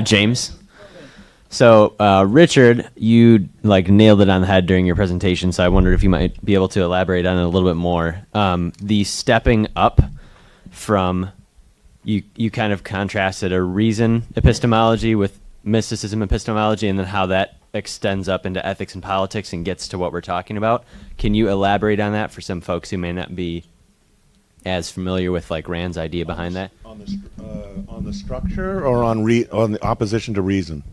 James. So, Richard, you nailed it on the head during your presentation, so I wondered if you might be able to elaborate on it a little bit more. The stepping up from, you kind of contrasted a reason epistemology with mysticism epistemology, and then how that extends up into ethics and politics and gets to what we're talking about. Can you elaborate on that for some folks who may not be as familiar with Rand's idea behind that? On the structure, or on the opposition to reason?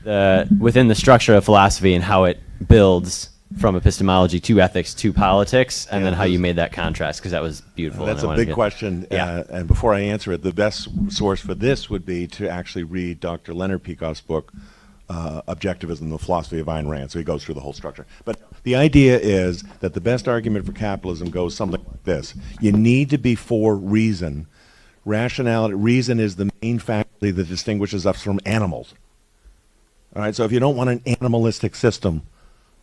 Within the structure of philosophy and how it builds from epistemology to ethics to politics, and then how you made that contrast, because that was beautiful. That's a big question, and before I answer it, the best source for this would be to actually read Dr. Leonard Peikoff's book, Objetivism, the Philosophy of Ayn Rand. So he goes through the whole structure. But the idea is that the best argument for capitalism goes something like this. You need to be for reason. Rationality, reason is the main faculty that distinguishes us from animals. All right, so if you don't want an animalistic system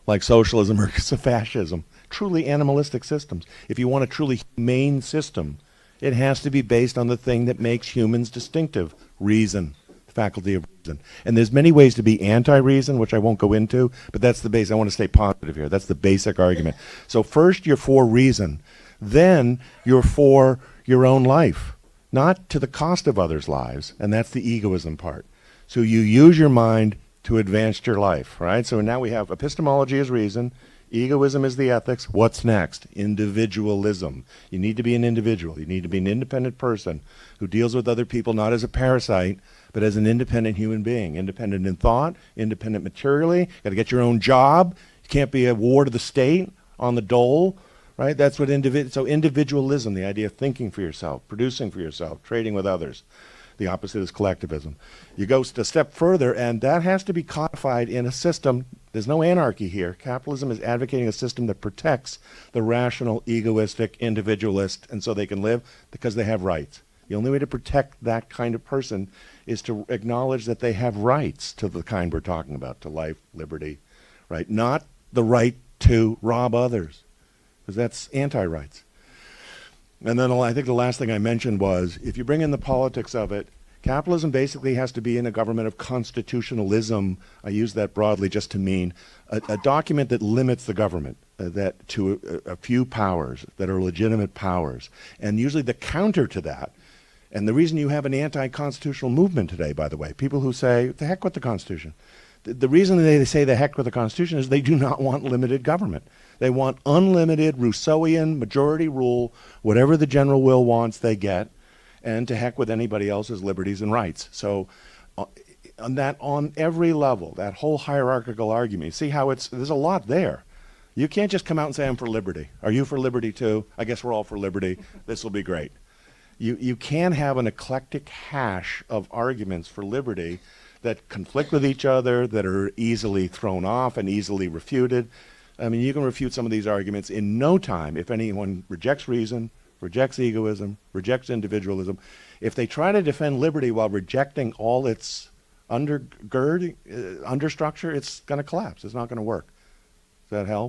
like socialism or fascism, truly animalistic systems, if you want a truly humane system, it has to be based on the thing that makes humans distinctive, reason, the faculty of reason. And there's many ways to be anti-reason, which I won't go into, but that's the base. I want to stay positive here. That's the basic argument. So first you're for reason, then you're for your own life, not to the cost of others' lives, and that's the egoism part. So you use your mind to advance your life, right? So now we have epistemology as reason, egoism is the ethics. What's next? Individualism. You need to be an individual. You need to be an independent person who deals with other people not as a parasite, but as an independent human being. Independent in thought, independent materially. You got to get your own job. You can't be a ward of the state on the dole, right? That's what so individualism, the idea of thinking for yourself, producing for yourself, trading with others. The opposite is collectivism. You go a step further, and that has to be codified in a system. There's no anarchy here. Capitalism is advocating a system that protects the rational, egoistic, individualist, and so they can live because they have rights. The only way to protect that kind of person is to acknowledge that they have rights to the kind we're talking about, to life, liberty, right? Not the right to rob others, because that's anti-rights. And then I think the last thing I mentioned was, if you bring in the politics of it, capitalism basically has to be in a government of constitutionalism. I use that broadly just to mean a document that limits the government that to a few powers that are legitimate powers. And usually the counter to that, and the reason you have an anti-constitutional movement today, by the way, people who say, the heck with the Constitution. The reason they say the heck with the Constitution is they do not want limited government. They want unlimited Rousseauian majority rule. Whatever the general will wants, they get, and to heck with anybody else's liberties and rights. So on every level, that whole hierarchical argument, you see how there's a lot there. You can't just come out and say, I'm for liberty. Are you for liberty too? I guess we're all for liberty. This will be great. You can have an eclectic hash of arguments for liberty that conflict with each other, that are easily thrown off and easily refuted. I mean, you can refute some of these arguments in no time if anyone rejects reason, rejects egoism, rejects individualism. If they try to defend liberty while rejecting all its understructure, it's going to collapse. It's not going to work. Does that help?